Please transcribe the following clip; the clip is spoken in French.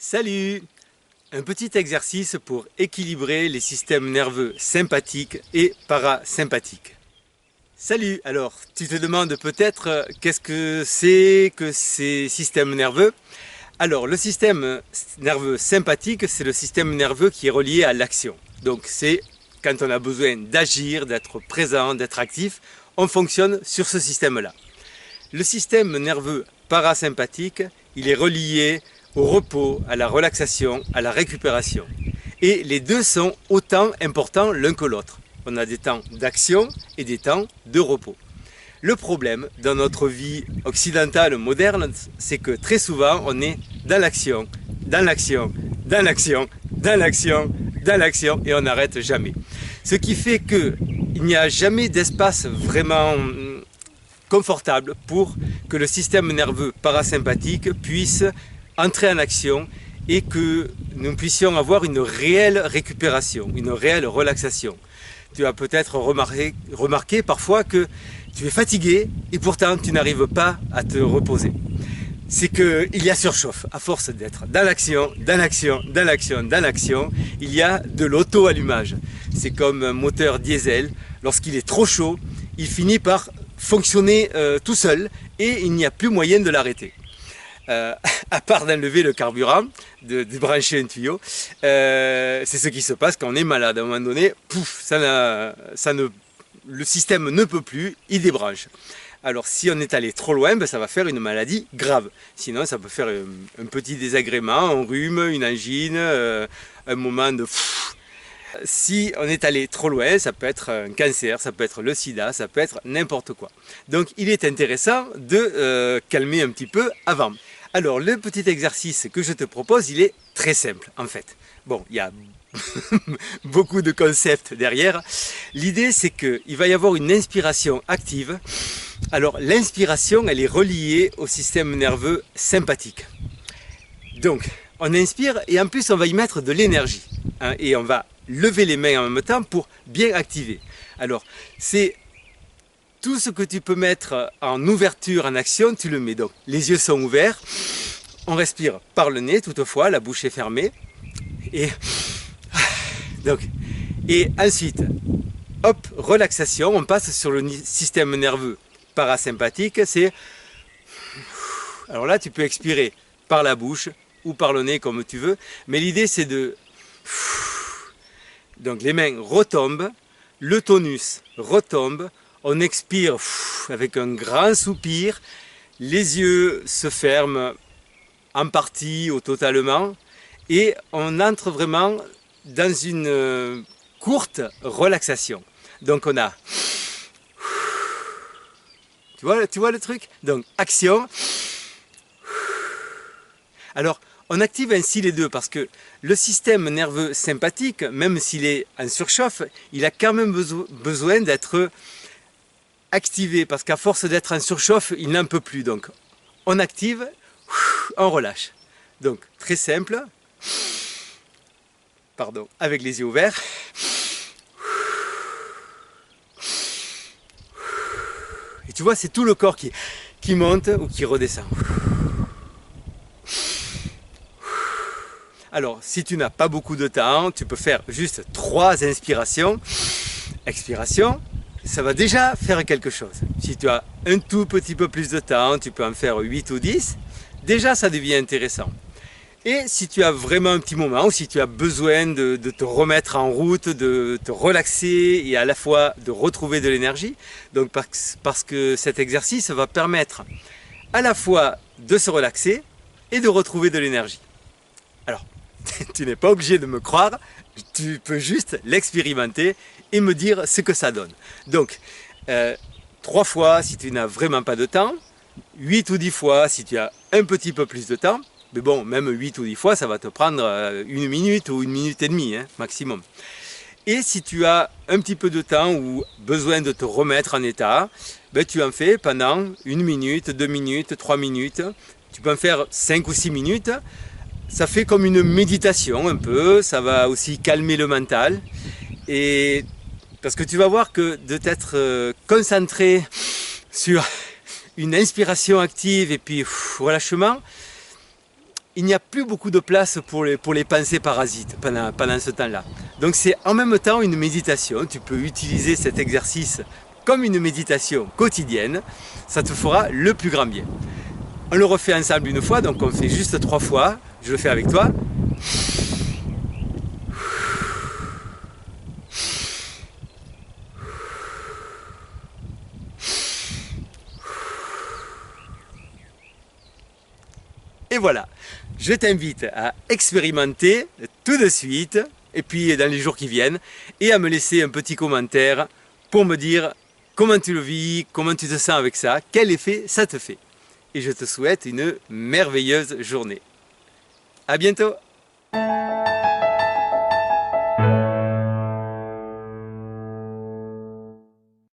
Salut! Un petit exercice pour équilibrer les systèmes nerveux sympathiques et parasympathiques. Salut! Alors, tu te demandes peut-être qu'est-ce que c'est que ces systèmes nerveux? Alors, le système nerveux sympathique, c'est le système nerveux qui est relié à l'action. Donc, c'est quand on a besoin d'agir, d'être présent, d'être actif, on fonctionne sur ce système-là. Le système nerveux parasympathique, il est relié au repos, à la relaxation, à la récupération. Et les deux sont autant importants l'un que l'autre. On a des temps d'action et des temps de repos. Le problème dans notre vie occidentale moderne, c'est que très souvent on est dans l'action, dans l'action, dans l'action, dans l'action, dans l'action et on n'arrête jamais. Ce qui fait qu'il n'y a jamais d'espace vraiment confortable pour que le système nerveux parasympathique puisse entrer en action et que nous puissions avoir une réelle récupération, une réelle relaxation. Tu as peut-être remarqué parfois que tu es fatigué et pourtant tu n'arrives pas à te reposer. C'est qu'il y a surchauffe, à force d'être dans l'action, dans l'action, dans l'action, dans l'action, il y a de l'auto-allumage. C'est comme un moteur diesel, lorsqu'il est trop chaud, il finit par fonctionner tout seul et il n'y a plus moyen de l'arrêter. À part d'enlever le carburant, de brancher un tuyau, c'est ce qui se passe quand on est malade. À un moment donné, pouf, le système ne peut plus, il débranche. Alors si on est allé trop loin, ben, ça va faire une maladie grave. Sinon ça peut faire un petit désagrément, un rhume, une angine, un moment de... Si on est allé trop loin, ça peut être un cancer, ça peut être le sida, ça peut être n'importe quoi. Donc il est intéressant de calmer un petit peu avant. Alors le petit exercice que je te propose, il est très simple en fait. Bon, il y a beaucoup de concepts derrière. L'idée c'est qu'il va y avoir une inspiration active. Alors l'inspiration, elle est reliée au système nerveux sympathique. Donc on inspire et en plus on va y mettre de l'énergie. Hein, et on va lever les mains en même temps pour bien activer. Alors c'est tout ce que tu peux mettre en ouverture, en action, tu le mets. Donc les yeux sont ouverts, on respire par le nez toutefois, la bouche est fermée. Et ensuite, hop, relaxation, on passe sur le système nerveux parasympathique. Alors là, tu peux expirer par la bouche ou par le nez comme tu veux, mais l'idée c'est de... Donc les mains retombent, le tonus retombe, on expire avec un grand soupir, les yeux se ferment en partie ou totalement et on entre vraiment dans une courte relaxation. Donc on a... Tu vois le truc? Donc action. Alors on active ainsi les deux parce que le système nerveux sympathique, même s'il est en surchauffe, il a quand même besoin d'être activé parce qu'à force d'être en surchauffe, il n'en peut plus. Donc on active, on relâche. Donc très simple, pardon, avec les yeux ouverts. Et tu vois, c'est tout le corps qui monte ou qui redescend. Alors, si tu n'as pas beaucoup de temps, tu peux faire juste 3 inspirations. Expiration, ça va déjà faire quelque chose. Si tu as un tout petit peu plus de temps, tu peux en faire 8 ou 10. Déjà, ça devient intéressant. Et si tu as vraiment un petit moment, ou si tu as besoin de te remettre en route, de te relaxer et à la fois de retrouver de l'énergie, donc parce que cet exercice va permettre à la fois de se relaxer et de retrouver de l'énergie. Alors, tu n'es pas obligé de me croire, tu peux juste l'expérimenter et me dire ce que ça donne. Donc, 3 fois si tu n'as vraiment pas de temps, 8 ou 10 fois si tu as un petit peu plus de temps, mais bon, même 8 ou 10 fois, ça va te prendre 1 minute ou 1 minute et demie, hein, maximum. Et si tu as un petit peu de temps ou besoin de te remettre en état, ben, tu en fais pendant 1 minute, 2 minutes, 3 minutes, tu peux en faire 5 ou 6 minutes. Ça fait comme une méditation un peu, ça va aussi calmer le mental. Et parce que tu vas voir que de t'être concentré sur une inspiration active et puis relâchement, il n'y a plus beaucoup de place pour les pensées parasites pendant ce temps-là. Donc c'est en même temps une méditation. Tu peux utiliser cet exercice comme une méditation quotidienne. Ça te fera le plus grand bien. On le refait ensemble une fois, donc on fait juste 3 fois. Je le fais avec toi. Et voilà, je t'invite à expérimenter tout de suite, et puis dans les jours qui viennent, et à me laisser un petit commentaire pour me dire comment tu le vis, comment tu te sens avec ça, quel effet ça te fait. Et je te souhaite une merveilleuse journée. À bientôt!